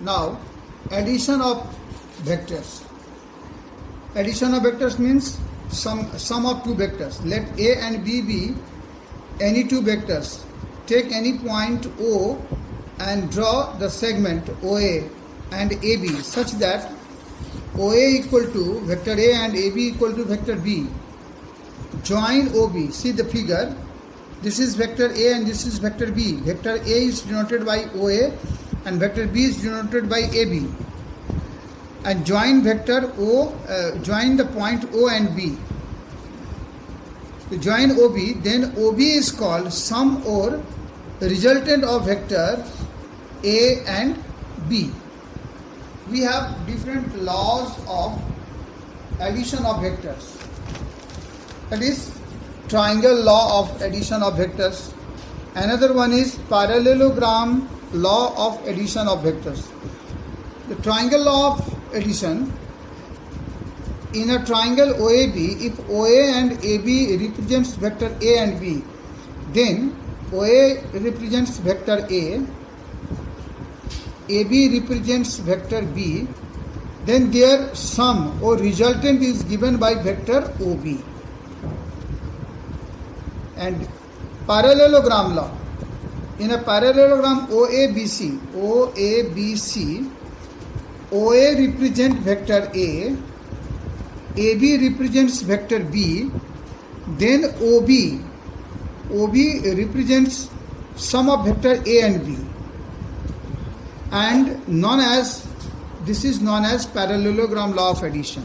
Now, addition of vectors. Addition of vectors means sum of two vectors. Let A and B be any two vectors. Take any point O and draw the segment OA and AB such that OA equal to vector A and AB equal to vector B. Join OB. See the figure. This is vector A and this is vector B. Vector A is denoted by OA and vector B is denoted by AB. And join vector O, join the point O and B. To join OB, then OB is called sum or resultant of vectors A and B. We have different laws of addition of vectors. That is triangle law of addition of vectors. Another one is parallelogram law of addition of vectors. The triangle law of addition, in a triangle OAB, if OA and AB represents vector A and B, then OA represents vector A, AB represents vector B, then their sum or resultant is given by vector OB. And parallelogram law, in a parallelogram OABC, OA represents vector A, AB represents vector B, then OB represents sum of vector A and B, and this is known as parallelogram law of addition.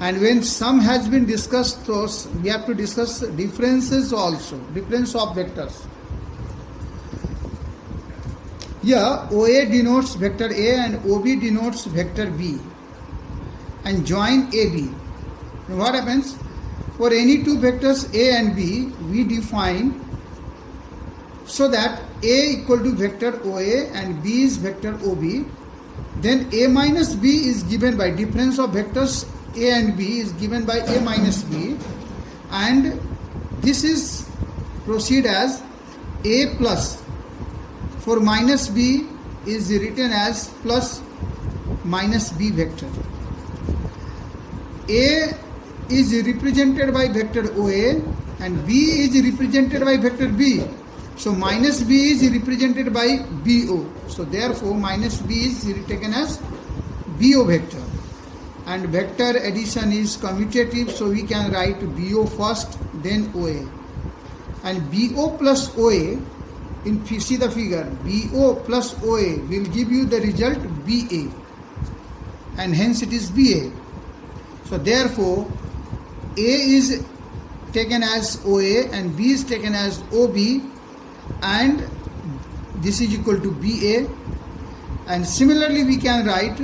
And when sum has been discussed, so we have to discuss differences also, difference of vectors. Here OA denotes vector A and OB denotes vector B, and join AB. Now what happens? For any two vectors A and B, we define so that A equal to vector OA and B is vector OB. Then A minus B is given by difference of vectors A and B is given by A minus B, and this is proceed as A plus. For minus B is written as plus minus B vector. A is represented by vector OA and B is represented by vector B. So minus B is represented by BO. So therefore minus B is taken as BO vector. And vector addition is commutative, so we can write BO first, then OA. And BO plus OA, see the figure, BO plus OA will give you the result BA. And hence it is BA. So therefore, A is taken as OA and B is taken as OB, and this is equal to BA. And similarly we can write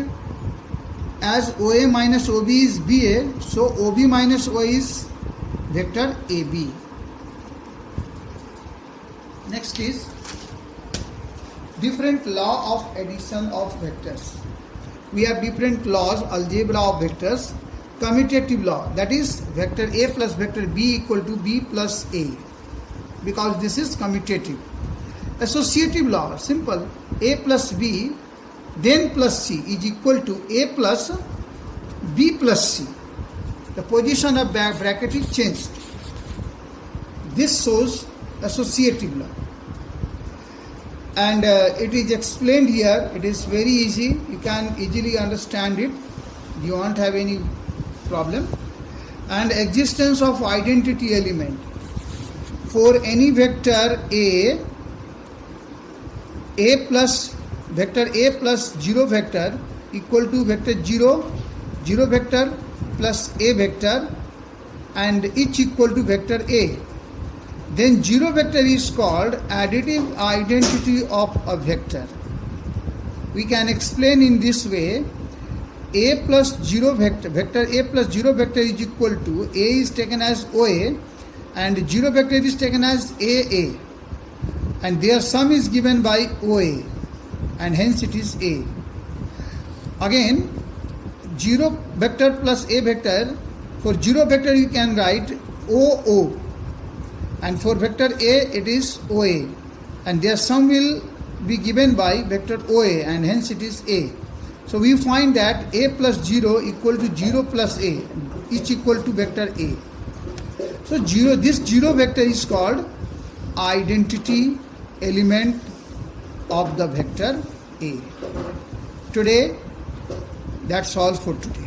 as OA minus OB is BA, so OB minus OA is vector AB. Next is different law of addition of vectors. We have different laws, algebra of vectors. Commutative law, that is vector A plus vector B equal to B plus A, because this is commutative. Associative law, simple, A plus B then plus C is equal to A plus B plus C. The position of bracket is changed. This shows associative law. And it is explained here. It is very easy. You can easily understand it. You won't have any problem. And existence of identity element. For any vector A plus vector A plus 0 vector equal to vector 0, 0 vector plus A vector, and each equal to vector A. Then 0 vector is called additive identity of a vector. We can explain in this way: A plus 0 vector A plus 0 vector is equal to A is taken as OA and 0 vector is taken as AA, and their sum is given by OA, and hence it is A. Again, 0 vector plus A vector, for 0 vector you can write OO, and for vector A it is OA, and their sum will be given by vector OA, and hence it is A. So we find that A plus 0 equal to 0 plus A, each equal to vector A. So this 0 vector is called identity element of the vector A. Today, that's all for today.